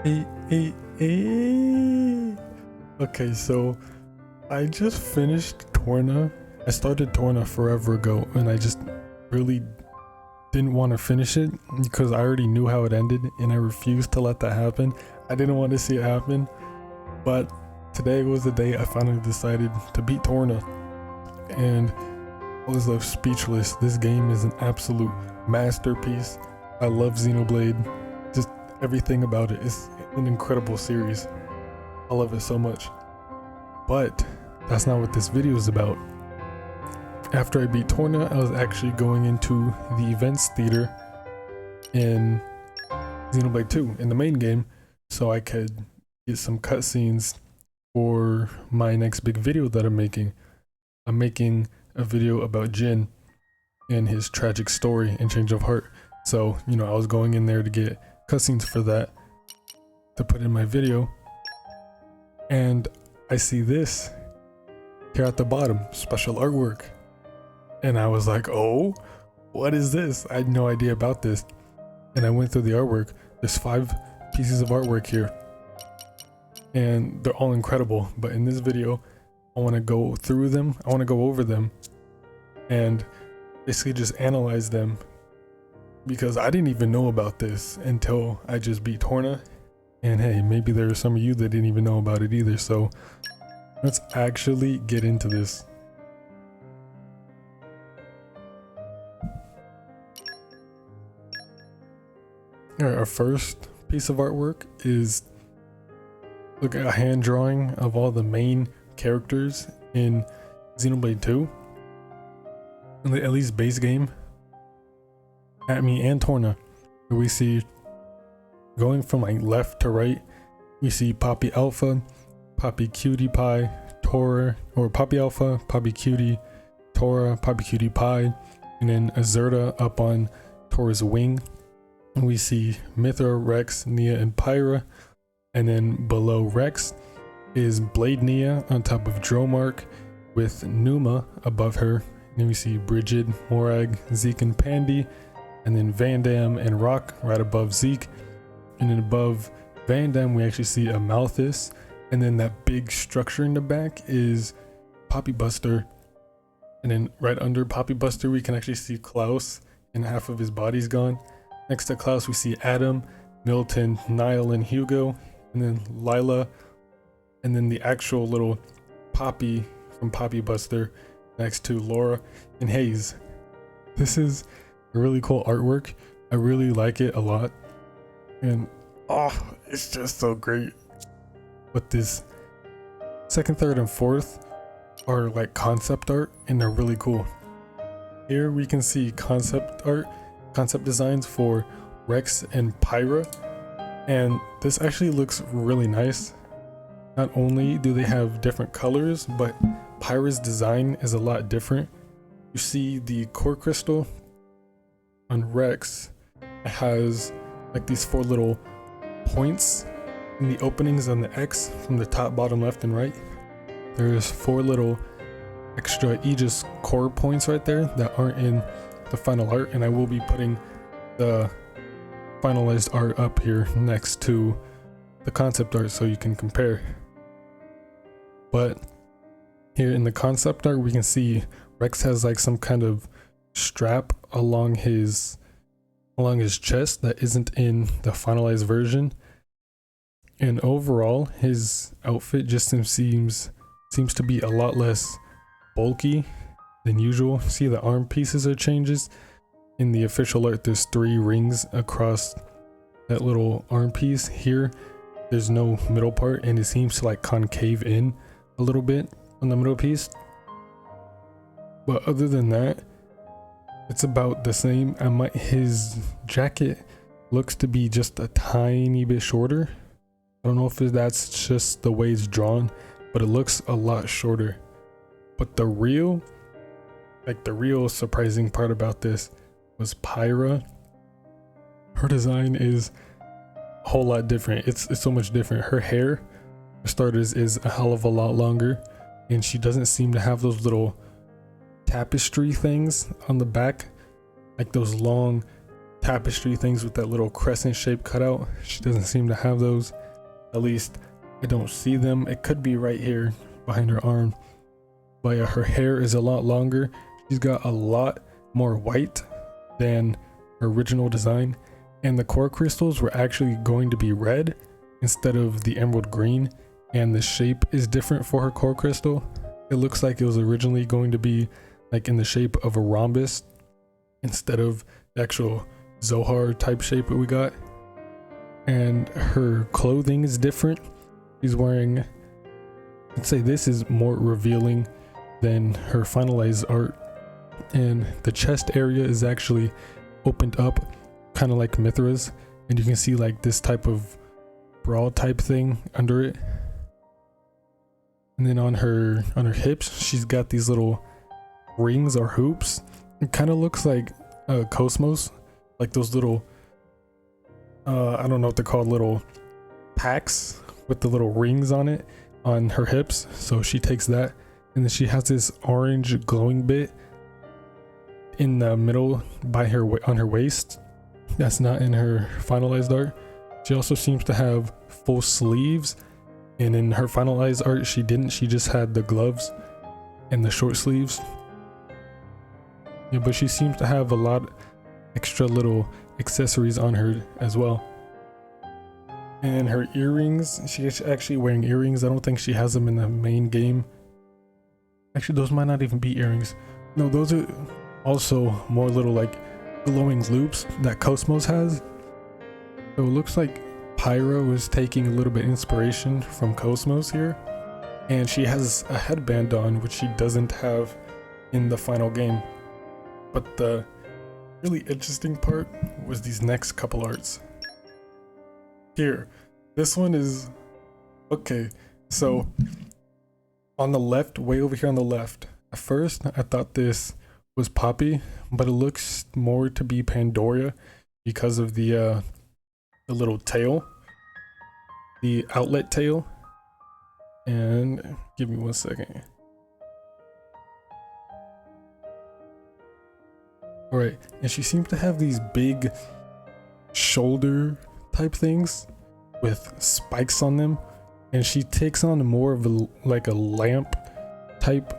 Hey. Okay, so I just finished Torna. I started Torna forever ago and I just really didn't want to finish it because I already knew how it ended and I refused to let that happen. I didn't want to see it happen, but today was the day I finally decided to beat Torna and I was left speechless. This game is an absolute masterpiece. I love Xenoblade. Just everything about it is an incredible series. I love it so much. But that's not what this video is about. After I beat Torna, I was actually going into the events theater in Xenoblade 2 in the main game so I could get some cutscenes for my next big video that I'm making. I'm making a video about Jin and his tragic story and change of heart. So, you know, I was going in there to get cutscenes for that to put in my video. And I see this here at the bottom, special artwork. And I was like, oh, what is this? I had no idea about this. And I went through the artwork. There's 5 pieces of artwork here. And they're all incredible. But in this video, I want to go through them. I want to go over them and basically just analyze them, because I didn't even know about this until I just beat Torna. And hey, maybe there are some of you that didn't even know about it either. So let's actually get into this. Alright, our first piece of artwork is look at a hand drawing of all the main characters in Xenoblade 2. At least base game. And Torna. We see going from like left to right, we see Poppy Alpha, Poppy Cutie Pie, Tora, or Poppy Alpha, Poppy Cutie, Tora, Poppy Cutie Pie, and then Azurta up on Tora's wing. And we see Mithra, Rex, Nia, and Pyra. And then below Rex is Blade Nia on top of Dromark with Numa above her. And then we see Brigid, Morag, Zeke, and Pandy. And then Van Dam and Rock right above Zeke. And then above Van Dam, we actually see a Malthus. And then that big structure in the back is Poppy Buster. And then right under Poppy Buster, we can actually see Klaus, and half of his body's gone. Next to Klaus, we see Adam, Milton, Niall, and Hugo. And then Lila. And then the actual little Poppy from Poppy Buster next to Laura and Hayes. This is a really cool artwork. I really like it a lot. And it's just so great. But this second, third, and fourth are like concept art, and they're really cool. Here we can see concept designs for Rex and Pyra, and this actually looks really nice. Not only do they have different colors, but Pyra's design is a lot different. You see the core crystal on Rex, it has like these 4 little points in the openings on the X from the top, bottom, left, and right. There's 4 little extra Aegis core points right there that aren't in the final art, and I will be putting the finalized art up here next to the concept art so you can compare. But here in the concept art, we can see Rex has like some kind of strap along his chest that isn't in the finalized version. And overall, his outfit just seems to be a lot less bulky than usual. See, the arm pieces are changes. In the official art, there's 3 rings across that little arm piece. Here, there's no middle part, and it seems to like concave in a little bit on the middle piece. But other than that, it's about the same. His jacket looks to be just a tiny bit shorter. I don't know if that's just the way it's drawn, but it looks a lot shorter. But the real surprising part about this was Pyra. Her design is a whole lot different. It's so much different. Her hair, for starters, is a hell of a lot longer, and she doesn't seem to have those little tapestry things on the back, like those long tapestry things with that little crescent shape cutout. She doesn't seem to have those. At least I don't see them. It could be right here behind her arm. But yeah, her hair is a lot longer. She's got a lot more white than her original design. And the core crystals were actually going to be red instead of the emerald green. And the shape is different for her core crystal. It looks like it was originally going to be like in the shape of a rhombus instead of the actual Zohar type shape that we got. And her clothing is different. She's wearing, I'd say this is more revealing than her finalized art. And the chest area is actually opened up kind of like Mithra's, and you can see like this type of bra type thing under it. And then on her hips, she's got these little rings or hoops. It kind of looks like Cosmos, like those little I don't know what they're called, little packs with the little rings on it on her hips. So she takes that, and then she has this orange glowing bit in the middle by her on her waist. That's not in her finalized art. She also seems to have full sleeves, and in her finalized art she didn't. She just had the gloves and the short sleeves. Yeah, but she seems to have a lot extra little accessories on her as well. And her earrings, she's actually wearing earrings. I don't think she has them in the main game. Actually, those might not even be earrings. No, those are also more little like glowing loops that Cosmos has. So it looks like Pyra was taking a little bit inspiration from Cosmos here. And she has a headband on, which she doesn't have in the final game. But the really interesting part was these next couple arts. Here, this one is okay. So on the left, way over here on the left, at first I thought this was Poppy, but it looks more to be Pandoria because of the little tail, the outlet tail. And give me 1 second. All right, and she seems to have these big shoulder type things with spikes on them, and she takes on more of a like a lamp type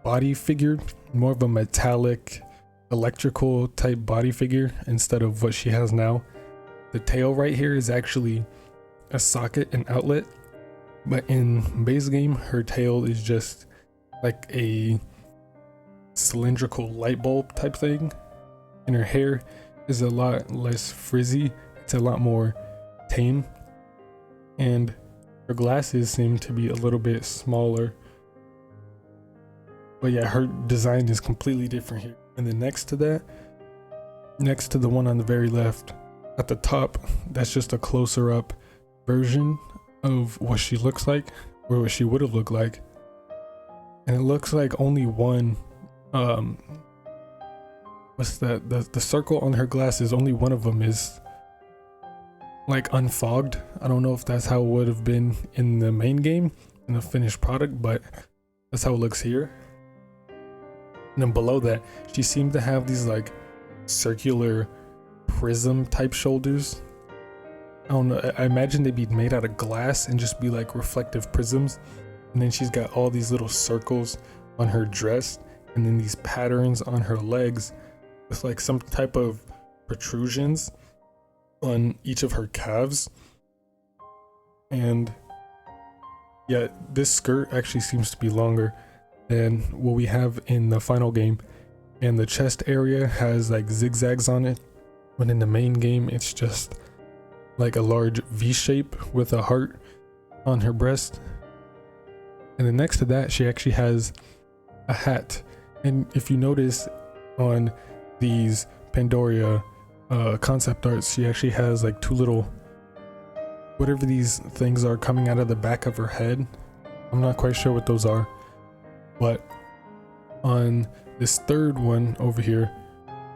body figure, more of a metallic electrical type body figure instead of what she has now. The tail right here is actually a socket and outlet, but in base game her tail is just like a cylindrical light bulb type thing, and her hair is a lot less frizzy. It's a lot more tame, and her glasses seem to be a little bit smaller. But yeah, her design is completely different here. And then next to that, next to the one on the very left at the top, that's just a closer up version of what she looks like, or what she would have looked like. And it looks like only one what's that, the circle on her glasses, only one of them is like unfogged. I don't know if that's how it would have been in the main game, in the finished product, but that's how it looks here. And then below that, she seemed to have these like circular prism type shoulders. I don't know, I imagine they'd be made out of glass and just be like reflective prisms. And then she's got all these little circles on her dress, and then these patterns on her legs with like some type of protrusions on each of her calves. And yeah, this skirt actually seems to be longer than what we have in the final game, and the chest area has like zigzags on it, but in the main game it's just like a large V shape with a heart on her breast. And then next to that, she actually has a hat. And if you notice on these Pandoria concept arts, she actually has like two little, whatever these things are coming out of the back of her head. I'm not quite sure what those are, but on this third one over here,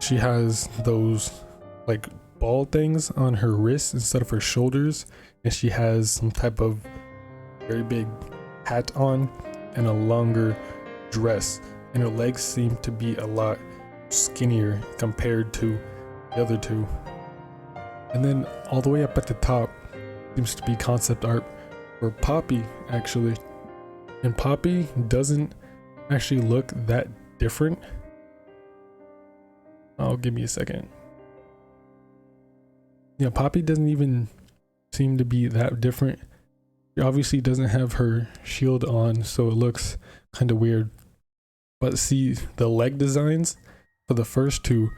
she has those like ball things on her wrists instead of her shoulders, and she has some type of very big hat on and a longer dress, and her legs seem to be a lot skinnier compared to the other two. And then all the way up at the top seems to be concept art for Poppy, actually. And Poppy doesn't actually look that different. Oh, give me a second. Yeah, Poppy doesn't even seem to be that different. She obviously doesn't have her shield on, so it looks kind of weird. But see, the leg designs for the first two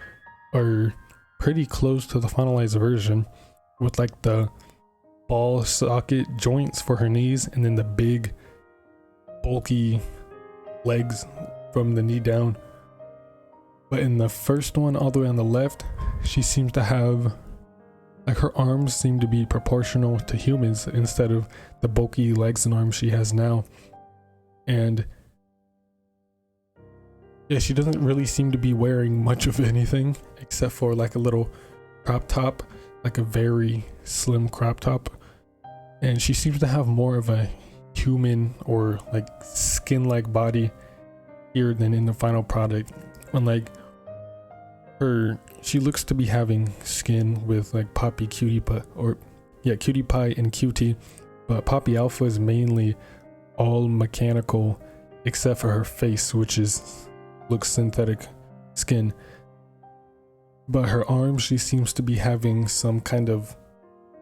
are pretty close to the finalized version, with like the ball socket joints for her knees and then the big bulky legs from the knee down. But in the first one, all the way on the left, she seems to have, like, her arms seem to be proportional to humans instead of the bulky legs and arms she has now. And yeah, she doesn't really seem to be wearing much of anything except for like a little crop top, like a very slim crop top. And she seems to have more of a human or like skin-like body here than in the final product. Unlike her, she looks to be having skin with like Poppy, Cutie Pie, or yeah, Cutie Pie and Cutie, but Poppy Alpha is mainly all mechanical except for her face, which looks synthetic skin. But her arms, she seems to be having some kind of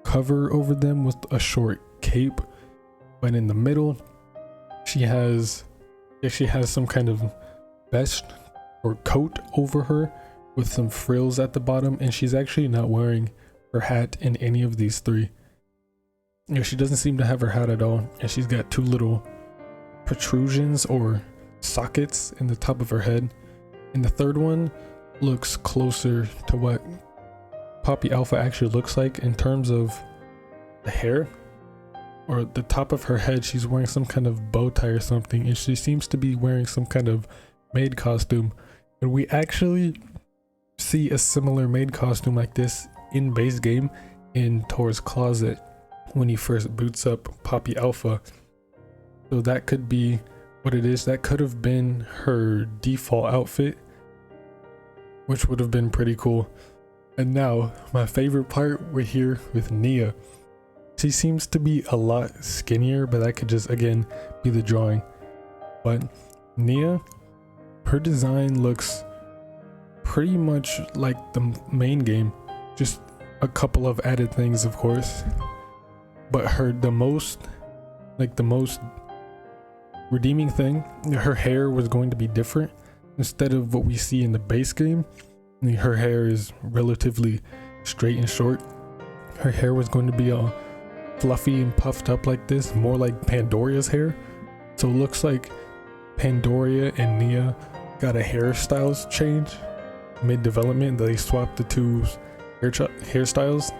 cover over them with a short cape. But in the middle, she has some kind of vest or coat over her with some frills at the bottom, and she's actually not wearing her hat in any of these three. Yeah, she doesn't seem to have her hat at all, and she's got two little protrusions or sockets in the top of her head. And the third one looks closer to what Poppy Alpha actually looks like in terms of the hair, or the top of her head. She's wearing some kind of bow tie or something, and she seems to be wearing some kind of maid costume. And we actually see a similar maid costume like this in base game in Tor's closet when he first boots up Poppy Alpha. So that could be what it is. That could have been her default outfit, which would have been pretty cool. And now my favorite part, we're here with Nia. She seems to be a lot skinnier, but that could just again be the drawing. But Nia, her design looks pretty much like the main game, just a couple of added things, of course. But the most redeeming thing, her hair was going to be different. Instead of what we see in the base game, her hair is relatively straight and short. Her hair was going to be all fluffy and puffed up like this, more like Pandoria's hair. So it looks like Pandoria and Nia got a hairstyles change mid-development. They swapped the two hairstyles.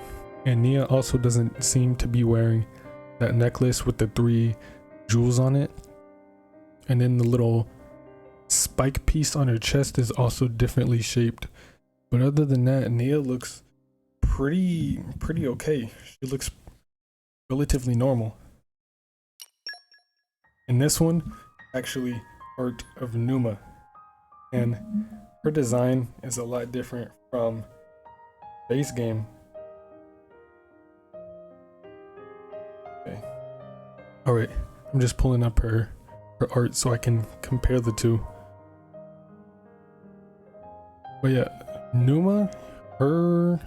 And Nia also doesn't seem to be wearing that necklace with the 3 jewels on it. And then the little spike piece on her chest is also differently shaped. But other than that, Nia looks pretty okay. She looks relatively normal. And this one, actually art of Numa. And her design is a lot different from base game. Okay. Alright, I'm just pulling up her art so I can compare the two. But yeah, Numa, her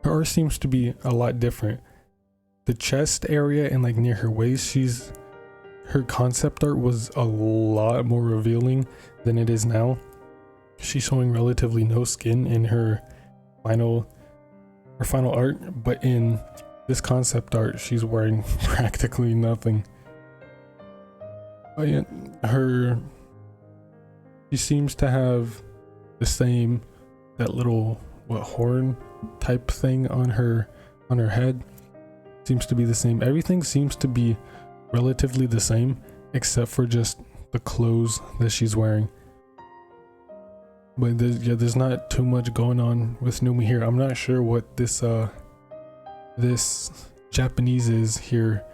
art seems to be a lot different. The chest area and like near her waist, her concept art was a lot more revealing than it is now. She's showing relatively no skin in her final art, but in this concept art, she's wearing practically nothing. But yeah, she seems to have the same, that little horn type thing on her head. Seems to be the same. Everything seems to be relatively the same except for just the clothes that she's wearing. But there's not too much going on with Numa here. I'm not sure what this Japanese is here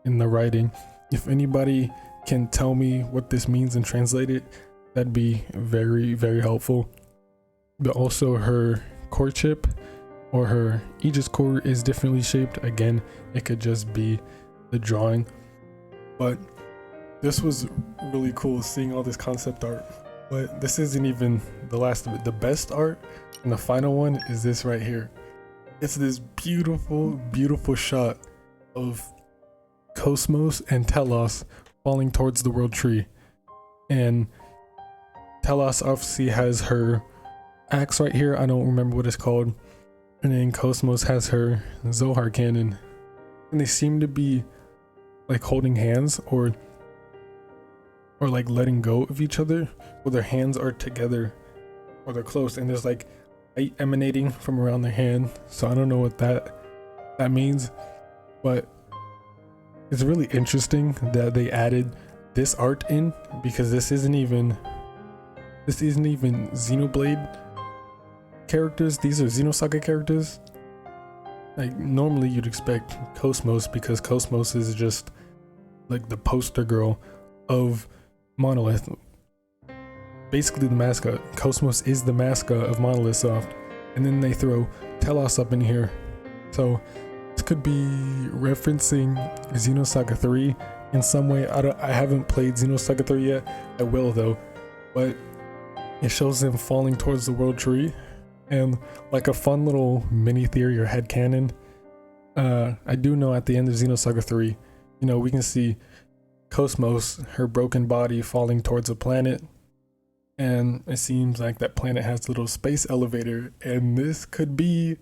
in the writing. If anybody can tell me what this means and translate it, that'd be very, very helpful. But also her core chip or her Aegis core is differently shaped. Again, it could just be the drawing, but this was really cool seeing all this concept art. But this isn't even the last of it. The best art and the final one is this right here. It's this beautiful shot of Cosmos and Telos falling towards the world tree, and Telos obviously has her axe right here, I don't remember what it's called, and then Cosmos has her Zohar cannon, and they seem to be like holding hands or like letting go of each other, or their hands are together or they're close, and there's like light emanating from around their hand. So I don't know what that means, but it's really interesting that they added this art in, because this isn't even Xenoblade characters. These are Xenosaga characters. Like normally you'd expect Cosmos, because Cosmos is just like the poster girl of Monolith, basically the mascot. Cosmos is the mascot of Monolith Soft, and then they throw Telos up in here. So this could be referencing Xenosaga 3 in some way. I haven't played Xenosaga 3 yet. I will though, but it shows them falling towards the world tree, and like a fun little mini theory or headcanon. I do know at the end of Xenosaga 3, you know, we can see Cosmos, her broken body, falling towards a planet, and it seems like that planet has a little space elevator, and this could be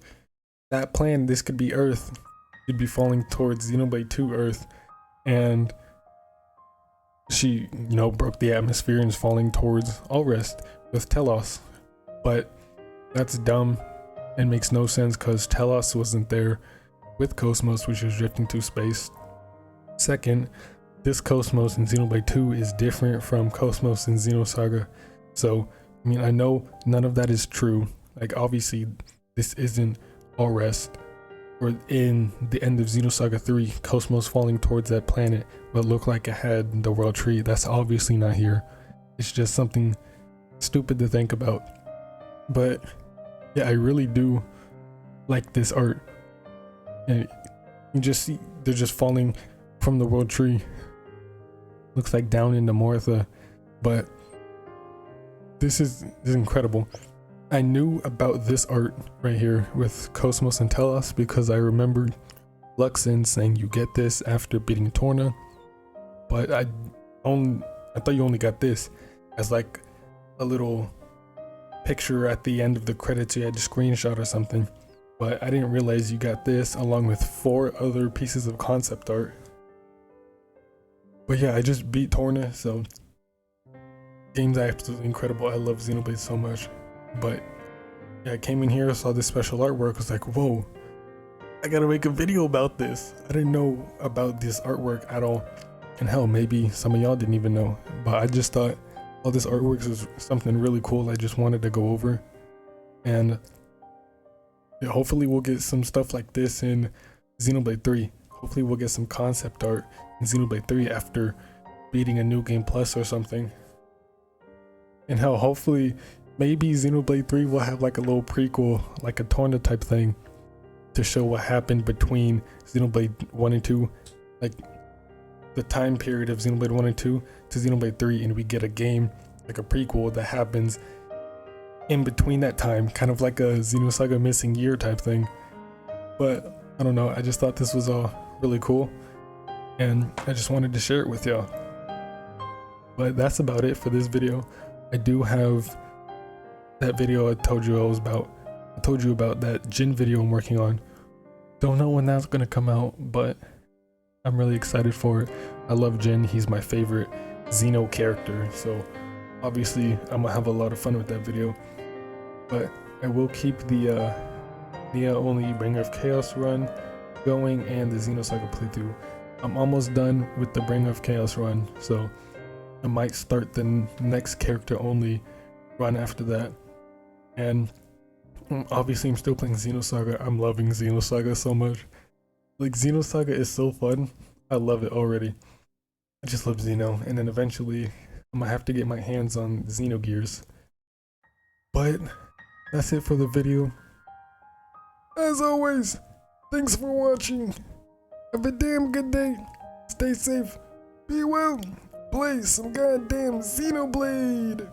that planet. This could be Earth. She'd be falling towards Xenoblade 2 Earth, and she, you know, broke the atmosphere and is falling towards Allrest with Telos. But that's dumb and makes no sense, because Telos wasn't there with Cosmos, which was drifting through space. Second, this Cosmos in Xenoblade 2 is different from Cosmos in Xenosaga. So, I mean, I know none of that is true. Like, obviously, this isn't Allrest, or in the end of Xenosaga 3, Cosmos falling towards that planet, but looked like it had the world tree. That's obviously not here. It's just something stupid to think about. But yeah, I really do like this art. And you just see they're just falling from the world tree. Looks like down into Mortha, but this is incredible. I knew about this art right here with Cosmos and Telos because I remembered Luxin saying you get this after beating Torna, but I thought you only got this as like a little picture at the end of the credits. You had to screenshot or something, but I didn't realize you got this along with 4 other pieces of concept art. But yeah, I just beat Torna, so game's absolutely incredible. I love Xenoblade so much. But yeah, I came in here, saw this special artwork, was like, whoa, I gotta make a video about this. I didn't know about this artwork at all. And hell, maybe some of y'all didn't even know, but I just thought all this artwork is something really cool I just wanted to go over. And yeah, hopefully we'll get some stuff like this in Xenoblade 3. Hopefully we'll get some concept art in Xenoblade 3 after beating a New Game Plus or something. And hell, hopefully maybe Xenoblade 3 will have like a little prequel, like a Torna type thing, to show what happened between Xenoblade 1 and 2, like the time period of Xenoblade 1 and 2 to Xenoblade 3, and we get a game, like a prequel that happens in between that time, kind of like a Xenosaga Missing Year type thing. But I don't know, I just thought this was all really cool, and I just wanted to share it with y'all. But that's about it for this video. I do have that video I told you about, that Jin video I'm working on. Don't know when that's gonna come out, but I'm really excited for it. I love Jin. He's my favorite Xeno character, so obviously I'm gonna have a lot of fun with that video. But I will keep the only Bringer of Chaos run going and the Xenosaga playthrough. I'm almost done with the Bringer of Chaos run, so I might start the next character only run after that. And obviously I'm still playing Xenosaga. I'm loving Xenosaga so much. Like, Xenosaga is so fun. I love it already. I just love Xeno, and then eventually I'm gonna have to get my hands on Xenogears. But that's it for the video. As always, thanks for watching. Have a damn good day. Stay safe. Be well. Play some goddamn Xenoblade.